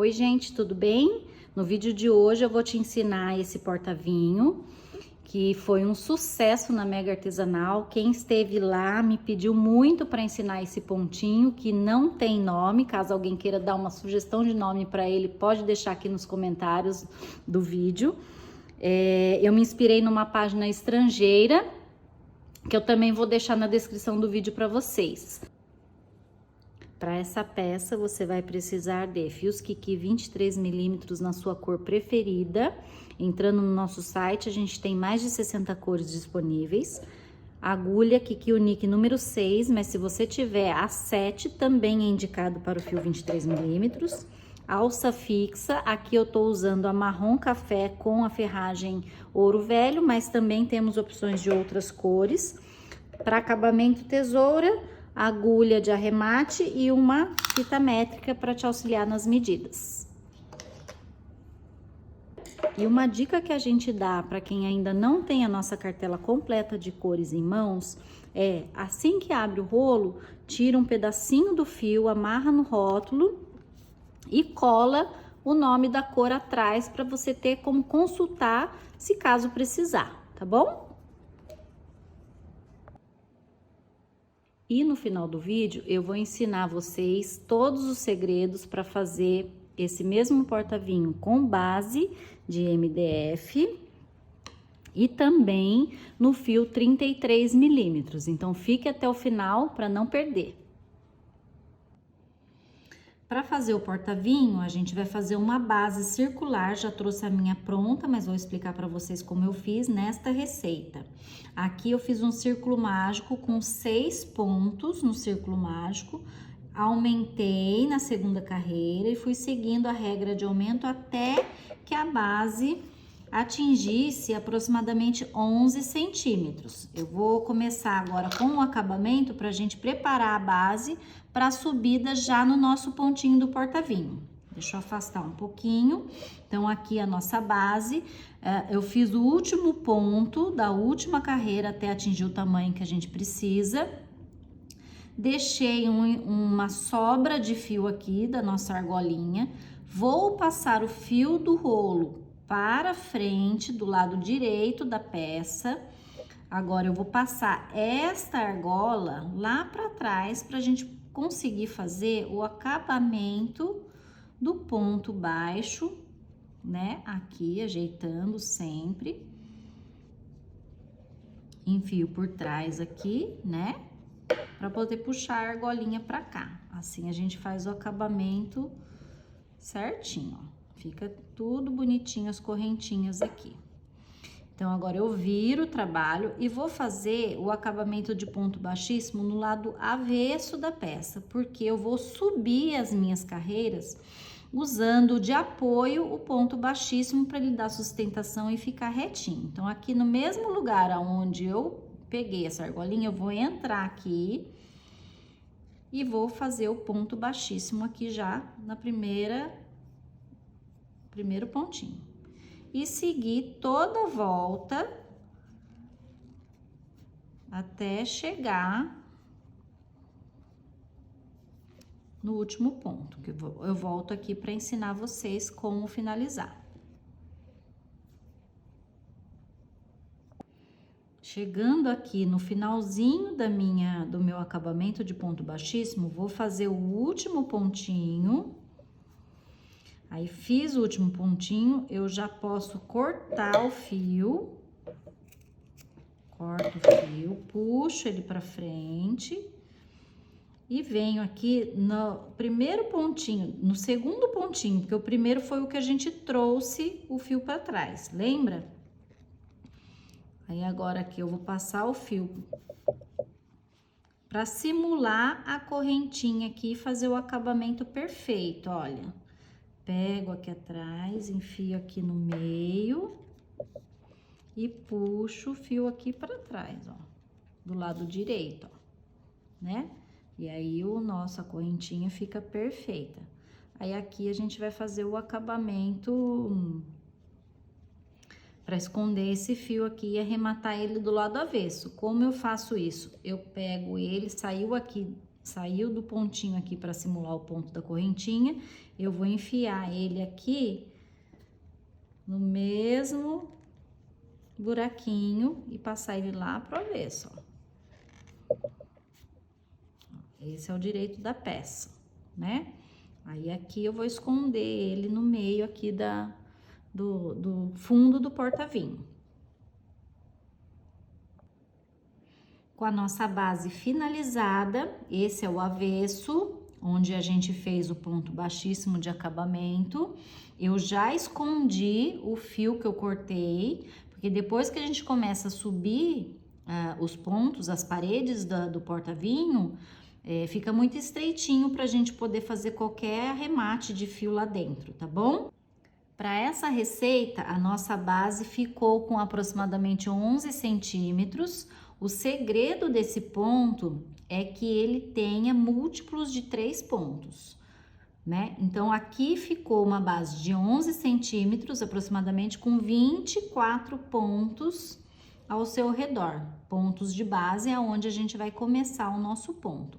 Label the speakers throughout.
Speaker 1: Oi gente, tudo bem? No vídeo de hoje eu vou te ensinar esse porta-vinho, que foi um sucesso na Mega Artesanal. Quem esteve lá me pediu muito para ensinar esse pontinho, que não tem nome. Caso alguém queira dar uma sugestão de nome para ele, pode deixar aqui nos comentários do vídeo. Eu me inspirei numa página estrangeira, que eu também vou deixar na descrição do vídeo para vocês. Para essa peça, você vai precisar de fios Kiki 23 milímetros na sua cor preferida. Entrando no nosso site, a gente tem mais de 60 cores disponíveis. Agulha Kiki Unique número 6, mas se você tiver a 7, também é indicado para o fio 23 milímetros. Alça fixa, aqui eu tô usando a marrom café com a ferragem ouro velho, mas também temos opções de outras cores. Para acabamento, tesoura, agulha de arremate e uma fita métrica para te auxiliar nas medidas. E uma dica que a gente dá para quem ainda não tem a nossa cartela completa de cores em mãos é, assim que abre o rolo, tira um pedacinho do fio, amarra no rótulo e cola o nome da cor atrás para você ter como consultar se caso precisar, tá bom? E no final do vídeo eu vou ensinar vocês todos os segredos para fazer esse mesmo porta-vinho com base de MDF e também no fio 33 milímetros. Então fique até o final para não perder. Para fazer o porta-vinho, a gente vai fazer uma base circular. Já trouxe a minha pronta, mas vou explicar para vocês como eu fiz nesta receita. Aqui eu fiz um círculo mágico com 6 pontos no círculo mágico. Aumentei na segunda carreira e fui seguindo a regra de aumento até que a base atingisse aproximadamente 11 centímetros. Eu vou começar agora com o acabamento para a gente preparar a base para a subida já no nosso pontinho do porta-vinho. Deixa eu afastar um pouquinho. Então, aqui a nossa base, eu fiz o último ponto da última carreira até atingir o tamanho que a gente precisa. Deixei uma sobra de fio aqui da nossa argolinha. Vou passar o fio do rolo para frente, do lado direito da peça. Agora, eu vou passar esta argola lá para trás para a gente conseguir fazer o acabamento do ponto baixo, né? Aqui, ajeitando sempre. Enfio por trás aqui, né? Para poder puxar a argolinha para cá. Assim, a gente faz o acabamento certinho, ó. Fica tudo bonitinho, as correntinhas aqui. Então, agora eu viro o trabalho e vou fazer o acabamento de ponto baixíssimo no lado avesso da peça, porque eu vou subir as minhas carreiras usando de apoio o ponto baixíssimo para ele dar sustentação e ficar retinho. Então, aqui no mesmo lugar onde eu peguei essa argolinha, eu vou entrar aqui e vou fazer o ponto baixíssimo aqui já na primeiro pontinho. E seguir toda a volta até chegar no último ponto, que eu volto aqui para ensinar vocês como finalizar. Chegando aqui no finalzinho do meu acabamento de ponto baixíssimo, vou fazer o último pontinho. Aí, fiz o último pontinho, eu já posso cortar o fio. Corto o fio, puxo ele pra frente. E venho aqui no primeiro pontinho, no segundo pontinho, porque o primeiro foi o que a gente trouxe o fio pra trás, lembra? Aí, agora aqui eu vou passar o fio pra simular a correntinha aqui e fazer o acabamento perfeito, olha. Pego aqui atrás, enfio aqui no meio e puxo o fio aqui para trás, ó, do lado direito, ó, né? E aí, nossa correntinha fica perfeita. Aí, aqui a gente vai fazer o acabamento para esconder esse fio aqui e arrematar ele do lado avesso. Como eu faço isso? Eu pego ele, saiu aqui Saiu do pontinho aqui para simular o ponto da correntinha, eu vou enfiar ele aqui no mesmo buraquinho e passar ele lá pro avesso, ó. Esse é o direito da peça, né? Aí aqui eu vou esconder ele no meio aqui do fundo do porta-vinho. Com a nossa base finalizada, esse é o avesso, onde a gente fez o ponto baixíssimo de acabamento. Eu já escondi o fio que eu cortei, porque depois que a gente começa a subir os pontos, as paredes do porta-vinho, fica muito estreitinho pra gente poder fazer qualquer arremate de fio lá dentro, tá bom? Para essa receita, a nossa base ficou com aproximadamente 11 centímetros. O segredo desse ponto é que ele tenha múltiplos de 3 pontos, né? Então, aqui ficou uma base de 11 centímetros, aproximadamente com 24 pontos ao seu redor. Pontos de base é onde a gente vai começar o nosso ponto.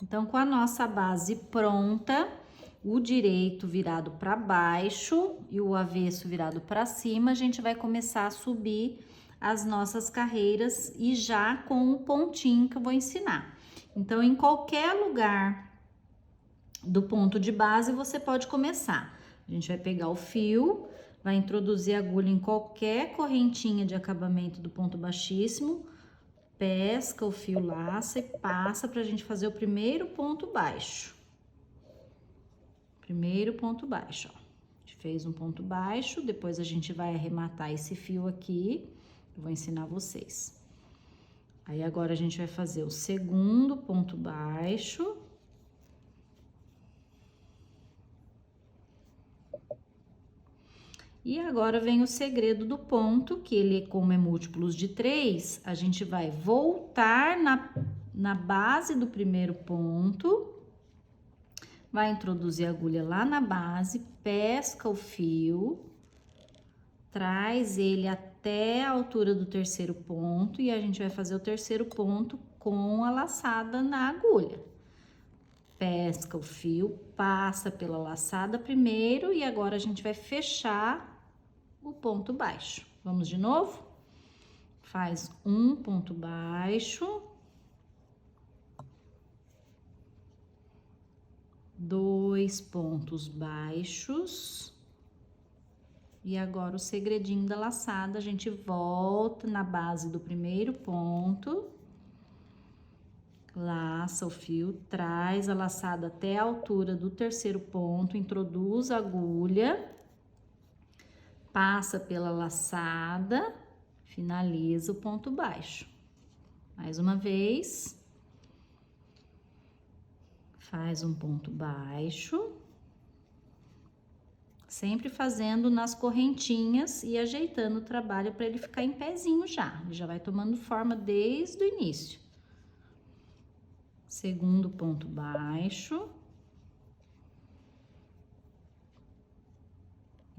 Speaker 1: Então, com a nossa base pronta, o direito virado para baixo e o avesso virado para cima, a gente vai começar a subir as nossas carreiras e já com o pontinho que eu vou ensinar. Então, em qualquer lugar do ponto de base, você pode começar. A gente vai pegar o fio, vai introduzir a agulha em qualquer correntinha de acabamento do ponto baixíssimo, pesca o fio, laça e passa pra gente fazer o primeiro ponto baixo. Primeiro ponto baixo, ó. A gente fez um ponto baixo, depois a gente vai arrematar esse fio aqui, eu vou ensinar vocês. Aí, agora a gente vai fazer o segundo ponto baixo. E agora vem o segredo do ponto, que ele, como é múltiplos de 3, a gente vai voltar na base do primeiro ponto, vai introduzir a agulha lá na base, pesca o fio, traz ele até a altura do terceiro ponto e a gente vai fazer o terceiro ponto com a laçada na agulha. Pesca o fio, passa pela laçada primeiro e agora a gente vai fechar o ponto baixo. Vamos de novo? Faz um ponto baixo, 2 pontos baixos, e agora o segredinho da laçada, a gente volta na base do primeiro ponto, laça o fio, traz a laçada até a altura do terceiro ponto, introduz a agulha, passa pela laçada, finaliza o ponto baixo. Mais uma vez, faz um ponto baixo, sempre fazendo nas correntinhas e ajeitando o trabalho para ele ficar em pezinho já. Ele já vai tomando forma desde o início. Segundo ponto baixo.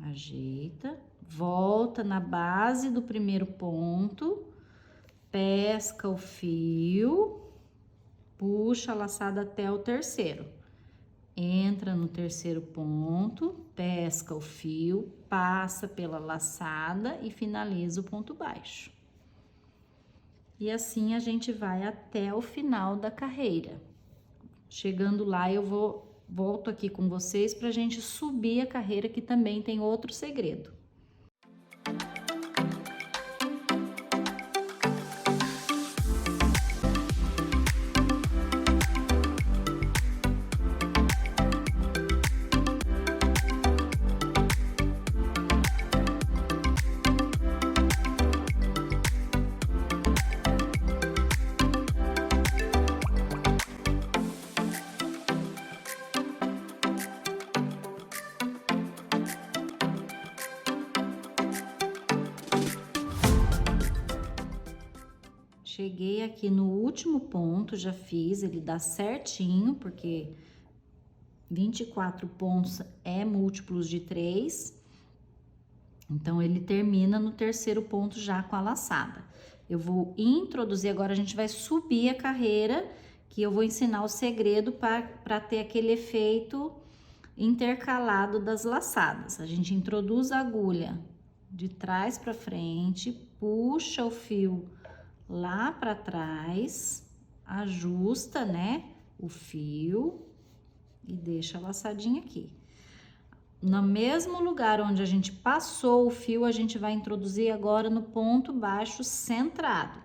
Speaker 1: Ajeita, volta na base do primeiro ponto, pesca o fio, puxa a laçada até o terceiro. Entra no terceiro ponto, pesca o fio, passa pela laçada e finaliza o ponto baixo. E assim a gente vai até o final da carreira. Chegando lá, volto aqui com vocês pra gente subir a carreira, que também tem outro segredo. Cheguei aqui no último ponto, já fiz, ele dá certinho, porque 24 pontos é múltiplos de 3. Então, ele termina no terceiro ponto já com a laçada. Eu vou introduzir, agora a gente vai subir a carreira, que eu vou ensinar o segredo para ter aquele efeito intercalado das laçadas. A gente introduz a agulha de trás para frente, puxa o fio lá para trás, ajusta, né, o fio e deixa a laçadinha aqui. No mesmo lugar onde a gente passou o fio, a gente vai introduzir agora no ponto baixo centrado.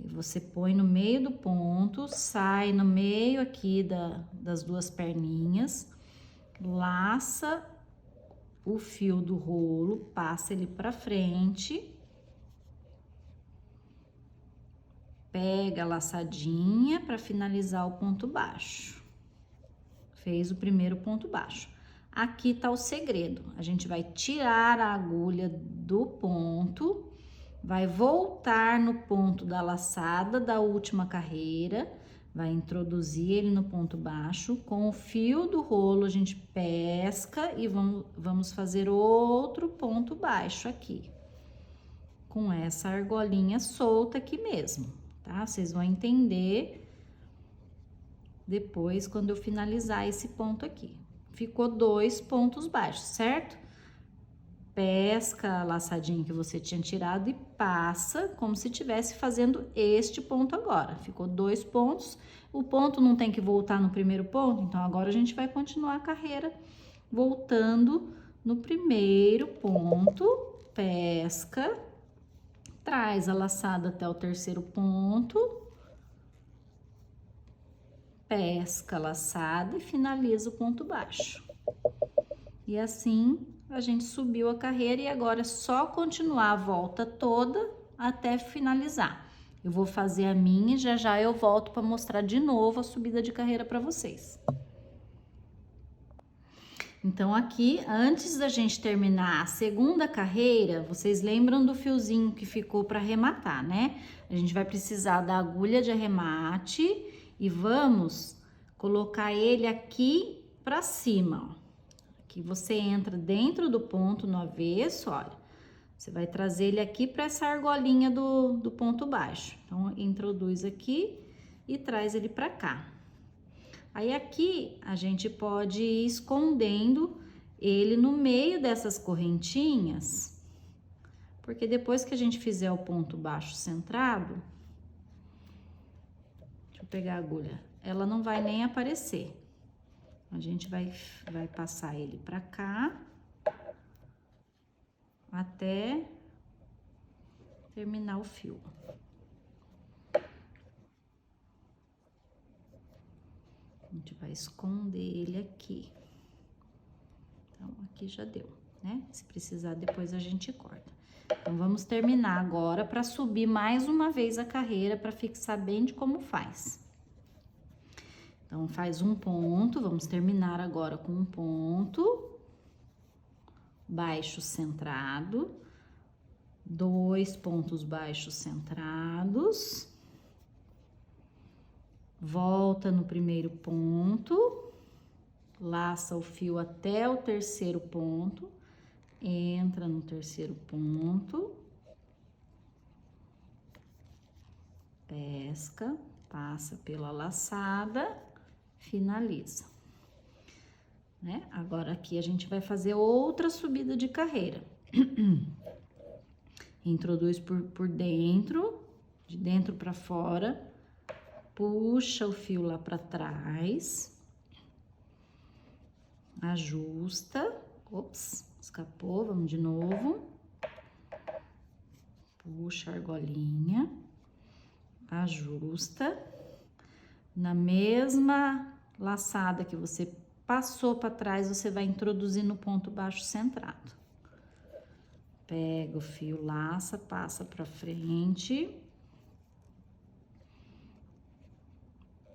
Speaker 1: E você põe no meio do ponto, sai no meio aqui das duas perninhas, laça o fio do rolo, passa ele pra frente, pega a laçadinha para finalizar o ponto baixo. Fez o primeiro ponto baixo. Aqui tá o segredo. A gente vai tirar a agulha do ponto, vai voltar no ponto da laçada da última carreira, vai introduzir ele no ponto baixo. Com o fio do rolo, a gente pesca e vamos fazer outro ponto baixo aqui. Com essa argolinha solta aqui mesmo, tá? Vocês vão entender depois quando eu finalizar esse ponto aqui. Ficou 2 pontos baixos, certo? Pesca a laçadinha que você tinha tirado e passa como se estivesse fazendo este ponto agora. Ficou 2 pontos. O ponto não tem que voltar no primeiro ponto, então agora a gente vai continuar a carreira voltando no primeiro ponto. Pesca, traz a laçada até o terceiro ponto. Pesca a laçada e finaliza o ponto baixo. E assim a gente subiu a carreira e agora é só continuar a volta toda até finalizar. Eu vou fazer a minha e já eu volto para mostrar de novo a subida de carreira para vocês. Então aqui, antes da gente terminar a segunda carreira, vocês lembram do fiozinho que ficou para arrematar, né? A gente vai precisar da agulha de arremate e vamos colocar ele aqui para cima, ó. Aqui você entra dentro do ponto no avesso, olha. Você vai trazer ele aqui para essa argolinha do ponto baixo. Então, introduz aqui e traz ele para cá. Aí, aqui, a gente pode ir escondendo ele no meio dessas correntinhas, porque depois que a gente fizer o ponto baixo centrado, deixa eu pegar a agulha, ela não vai nem aparecer. A gente vai passar ele pra cá, até terminar o fio. A gente vai esconder ele aqui. Então, aqui já deu, né? Se precisar, depois a gente corta. Então, vamos terminar agora para subir mais uma vez a carreira, para fixar bem de como faz. Então, faz um ponto, vamos terminar agora com um ponto baixo centrado, 2 pontos baixos centrados, volta no primeiro ponto, laça o fio até o terceiro ponto, entra no terceiro ponto, pesca, passa pela laçada, finaliza, né? Agora aqui a gente vai fazer outra subida de carreira. Introduz por dentro, de dentro para fora, puxa o fio lá para trás, ajusta, ops, escapou, vamos de novo, puxa a argolinha, ajusta. Na mesma laçada que você passou para trás, você vai introduzir no ponto baixo centrado. Pega o fio, laça, passa para frente.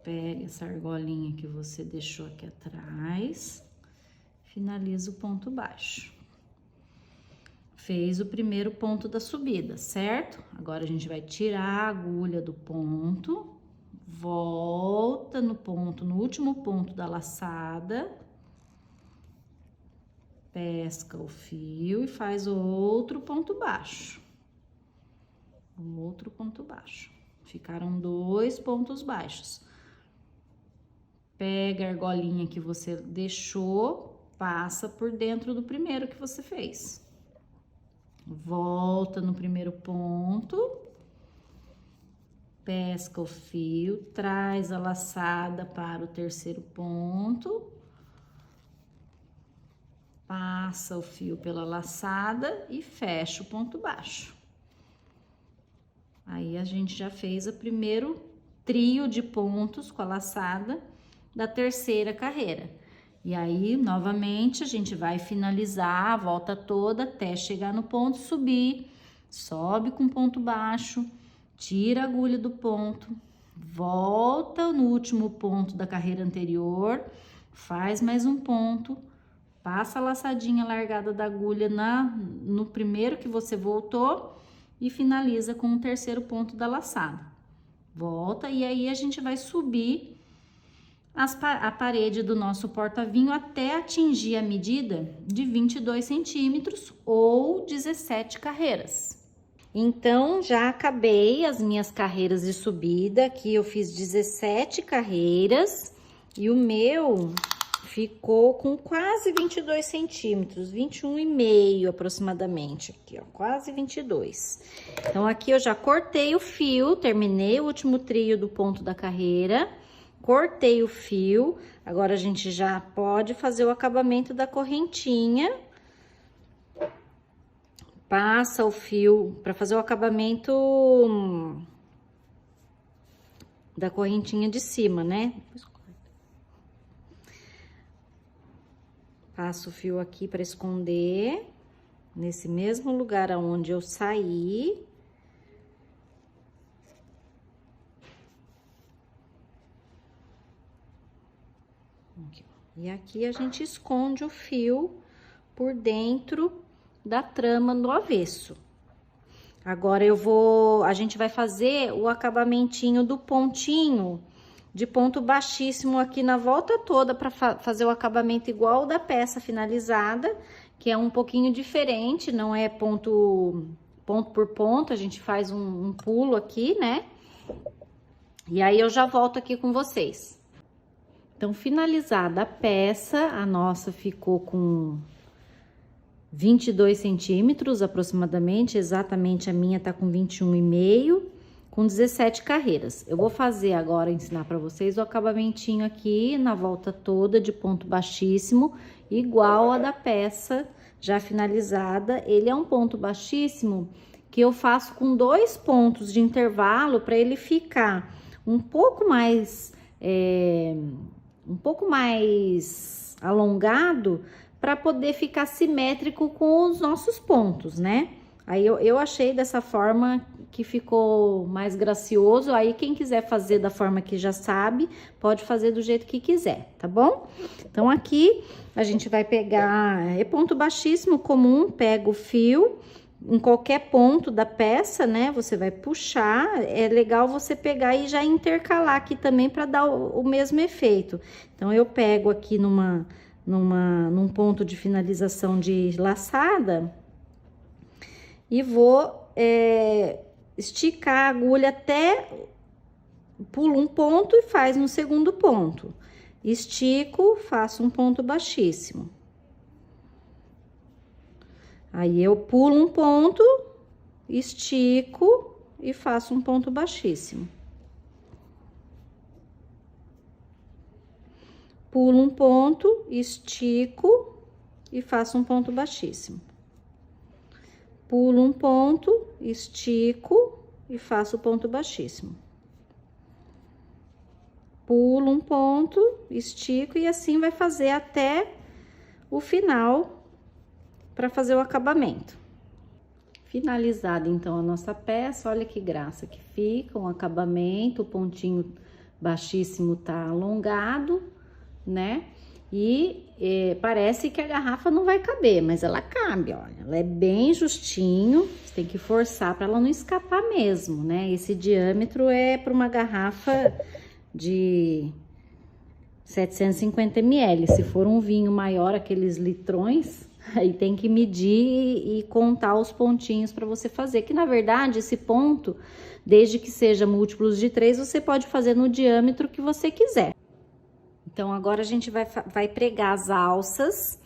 Speaker 1: Pega essa argolinha que você deixou aqui atrás. Finaliza o ponto baixo. Fez o primeiro ponto da subida, certo? Agora a gente vai tirar a agulha do ponto. Volta no ponto, no último ponto da laçada, pesca o fio e faz outro ponto baixo. Outro ponto baixo. Ficaram 2 pontos baixos. Pega a argolinha que você deixou, passa por dentro do primeiro que você fez. Volta no primeiro ponto, pesca o fio, traz a laçada para o terceiro ponto, passa o fio pela laçada e fecha o ponto baixo. Aí, a gente já fez o primeiro trio de pontos com a laçada da terceira carreira. E aí, novamente, a gente vai finalizar a volta toda até chegar no ponto, subir, sobe com ponto baixo, tira a agulha do ponto, volta no último ponto da carreira anterior, faz mais um ponto, passa a laçadinha largada da agulha no primeiro que você voltou e finaliza com o terceiro ponto da laçada. Volta e aí a gente vai subir a parede do nosso porta-vinho até atingir a medida de 22 centímetros ou 17 carreiras. Então, já acabei as minhas carreiras de subida, aqui eu fiz 17 carreiras e o meu ficou com quase 22 centímetros, 21,5 aproximadamente, aqui ó, quase 22. Então, aqui eu já cortei o fio, terminei o último trio do ponto da carreira, cortei o fio, agora a gente já pode fazer o acabamento da correntinha. Passa o fio para fazer o acabamento da correntinha de cima, né? Passo o fio aqui para esconder, nesse mesmo lugar aonde eu saí. Aqui. E aqui a gente esconde o fio por dentro da trama do avesso. Agora a gente vai fazer o acabamentinho do pontinho de ponto baixíssimo aqui na volta toda para fazer o acabamento igual da peça finalizada, que é um pouquinho diferente, não é ponto por ponto, a gente faz um pulo aqui, né? E aí eu já volto aqui com vocês. Então, finalizada a peça, a nossa ficou com 22 centímetros aproximadamente, exatamente a minha tá com 21,5, com 17 carreiras. Eu vou fazer agora, ensinar para vocês o acabamentinho aqui na volta toda de ponto baixíssimo, igual a da peça já finalizada. Ele é um ponto baixíssimo que eu faço com 2 pontos de intervalo para ele ficar um pouco mais alongado, para poder ficar simétrico com os nossos pontos, né? Aí eu achei dessa forma que ficou mais gracioso. Aí quem quiser fazer da forma que já sabe, pode fazer do jeito que quiser, tá bom? Então aqui a gente vai pegar, ponto baixíssimo comum, pega o fio em qualquer ponto da peça, né? Você vai puxar, é legal você pegar e já intercalar aqui também para dar o mesmo efeito. Então eu pego aqui num ponto de finalização de laçada e vou esticar a agulha até, pulo um ponto e faz no segundo ponto. Estico, faço um ponto baixíssimo. Aí eu pulo um ponto, estico e faço um ponto baixíssimo. Pulo um ponto, estico e faço um ponto baixíssimo. Pulo um ponto, estico e faço ponto baixíssimo. Pulo um ponto, estico e assim vai fazer até o final para fazer o acabamento. Finalizada então a nossa peça, olha que graça que fica, um acabamento, o pontinho baixíssimo tá alongado, né? E parece que a garrafa não vai caber, mas ela cabe, olha. Ela é bem justinho, você tem que forçar para ela não escapar mesmo, né? Esse diâmetro é para uma garrafa de 750 ml. Se for um vinho maior, aqueles litrões, aí tem que medir e contar os pontinhos para você fazer. Que na verdade, esse ponto, desde que seja múltiplos de 3, você pode fazer no diâmetro que você quiser. Então, agora a gente vai pregar as alças.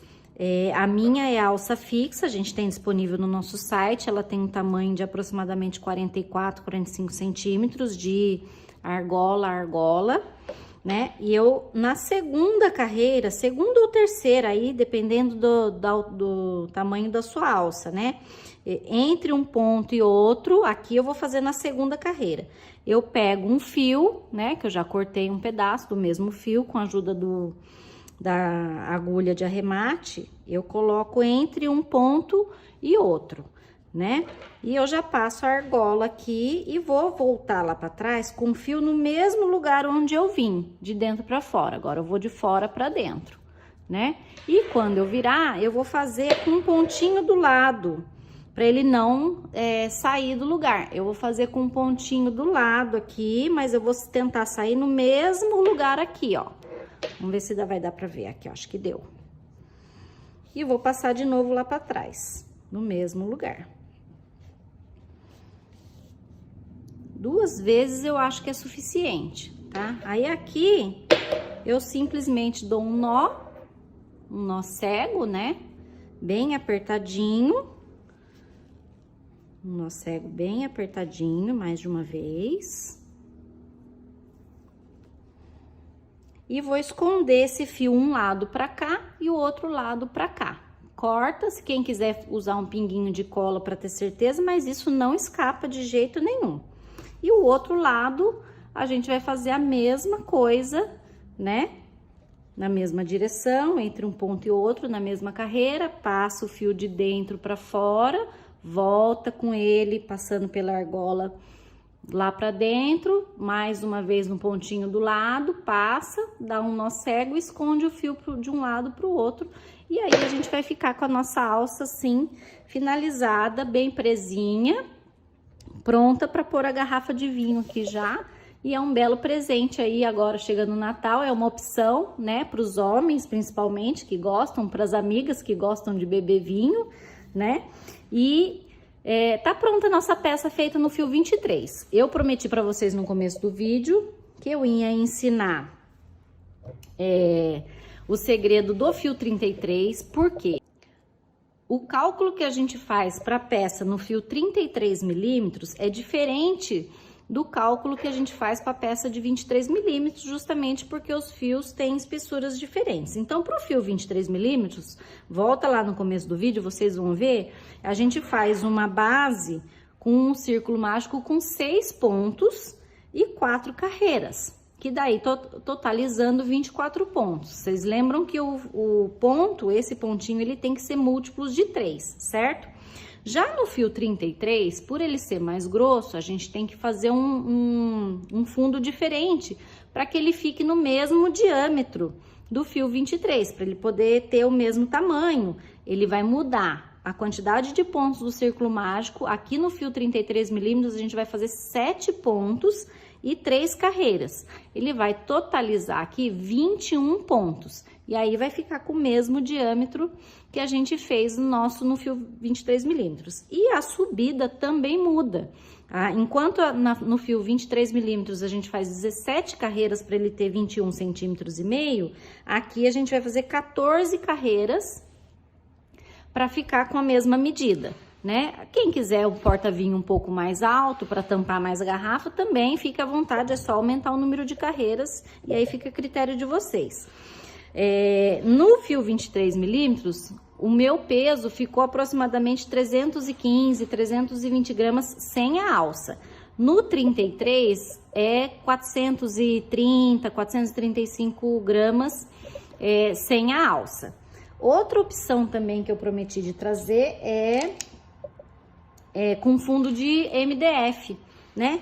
Speaker 1: A minha é a alça fixa, a gente tem disponível no nosso site. Ela tem um tamanho de aproximadamente 44, 45 centímetros de argola a argola, né? E eu, na segunda carreira, segunda ou terceira aí, dependendo do tamanho da sua alça, né? Entre um ponto e outro, aqui eu vou fazer na segunda carreira. Eu pego um fio, né? Que eu já cortei um pedaço do mesmo fio com a ajuda da agulha de arremate. Eu coloco entre um ponto e outro, né? E eu já passo a argola aqui e vou voltar lá para trás com o fio no mesmo lugar onde eu vim, de dentro para fora. Agora eu vou de fora para dentro, né? E quando eu virar, eu vou fazer com um pontinho do lado, para ele não sair do lugar. Eu vou fazer com um pontinho do lado aqui, mas eu vou tentar sair no mesmo lugar aqui, ó. Vamos ver se vai dar pra ver aqui, ó, acho que deu. E vou passar de novo lá pra trás, no mesmo lugar. 2 vezes eu acho que é suficiente, tá? Aí aqui, eu simplesmente dou um nó cego, né? Bem apertadinho. Um nó cego bem apertadinho, mais de uma vez. E vou esconder esse fio um lado pra cá e o outro lado pra cá. Corta, se quem quiser usar um pinguinho de cola pra ter certeza, mas isso não escapa de jeito nenhum. E o outro lado, a gente vai fazer a mesma coisa, né? Na mesma direção, entre um ponto e outro, na mesma carreira, passa o fio de dentro pra fora, volta com ele, passando pela argola lá pra dentro, mais uma vez no pontinho do lado, passa, dá um nó cego, esconde o fio de um lado pro outro, e aí a gente vai ficar com a nossa alça assim, finalizada, bem presinha, pronta para pôr a garrafa de vinho aqui já, e é um belo presente aí agora chegando o Natal, é uma opção, né, para os homens principalmente, que gostam, para as amigas que gostam de beber vinho, né, e tá pronta a nossa peça feita no fio 23. Eu prometi para vocês no começo do vídeo que eu ia ensinar o segredo do fio 33, porque o cálculo que a gente faz para a peça no fio 33 milímetros é diferente do cálculo que a gente faz para a peça de 23 milímetros, justamente porque os fios têm espessuras diferentes. Então, para o fio 23 milímetros, volta lá no começo do vídeo, vocês vão ver, a gente faz uma base com um círculo mágico com 6 pontos e 4 carreiras, que daí totalizando 24 pontos. Vocês lembram que o ponto, esse pontinho, ele tem que ser múltiplos de 3, certo? Já no fio 33, por ele ser mais grosso, a gente tem que fazer um fundo diferente para que ele fique no mesmo diâmetro do fio 23, para ele poder ter o mesmo tamanho. Ele vai mudar a quantidade de pontos do círculo mágico. Aqui no fio 33 milímetros, a gente vai fazer 7 pontos e 3 carreiras. Ele vai totalizar aqui 21 pontos. E aí vai ficar com o mesmo diâmetro que a gente fez no fio 23 milímetros. E a subida também muda. Enquanto no fio 23 milímetros a gente faz 17 carreiras para ele ter 21 centímetros e meio, aqui a gente vai fazer 14 carreiras para ficar com a mesma medida, né? Quem quiser o porta-vinho um pouco mais alto para tampar mais a garrafa, também fica à vontade, é só aumentar o número de carreiras e aí fica a critério de vocês. No fio 23 milímetros, o meu peso ficou aproximadamente 315, 320 gramas sem a alça. No 33 é 430, 435 gramas sem a alça. Outra opção também que eu prometi de trazer com fundo de MDF, né?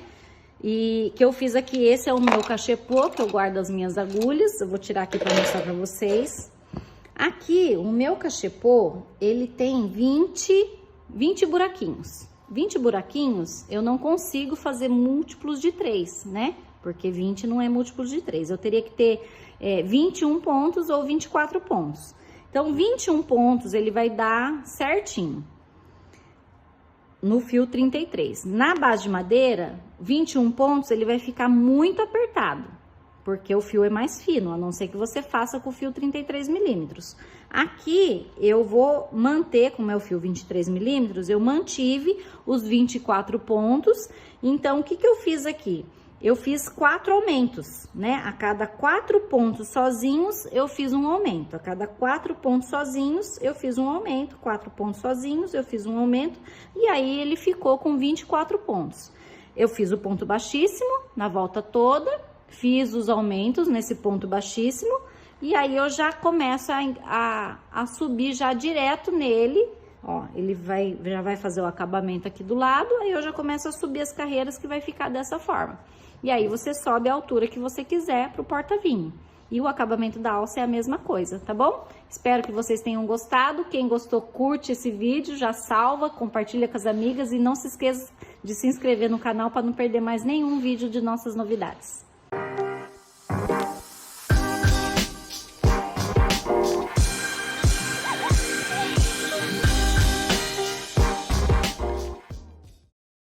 Speaker 1: E que eu fiz aqui, esse é o meu cachepô, que eu guardo as minhas agulhas. Eu vou tirar aqui para mostrar para vocês. Aqui, o meu cachepô, ele tem 20 buraquinhos. 20 buraquinhos, eu não consigo fazer múltiplos de 3, né? Porque 20 não é múltiplos de 3. Eu teria que ter 21 pontos ou 24 pontos. Então, 21 pontos, ele vai dar certinho no fio 33. Na base de madeira, 21 pontos, ele vai ficar muito apertado, porque o fio é mais fino, a não ser que você faça com o fio 33 milímetros. Aqui eu vou manter com o meu fio 23 milímetros, eu mantive os 24 pontos. Então, o que que eu fiz aqui? Eu fiz 4 aumentos, né? A cada 4 pontos sozinhos, eu fiz um aumento. A cada 4 pontos sozinhos, eu fiz um aumento. 4 pontos sozinhos, eu fiz um aumento. E aí, ele ficou com 24 pontos. Eu fiz o ponto baixíssimo na volta toda, fiz os aumentos nesse ponto baixíssimo. E aí, eu já começo a subir já direto nele. Ó, ele já vai fazer o acabamento aqui do lado. Aí, eu já começo a subir as carreiras que vai ficar dessa forma. E aí, você sobe a altura que você quiser pro porta-vinho. E o acabamento da alça é a mesma coisa, tá bom? Espero que vocês tenham gostado. Quem gostou, curte esse vídeo, já salva, compartilha com as amigas. E não se esqueça de se inscrever no canal para não perder mais nenhum vídeo de nossas novidades.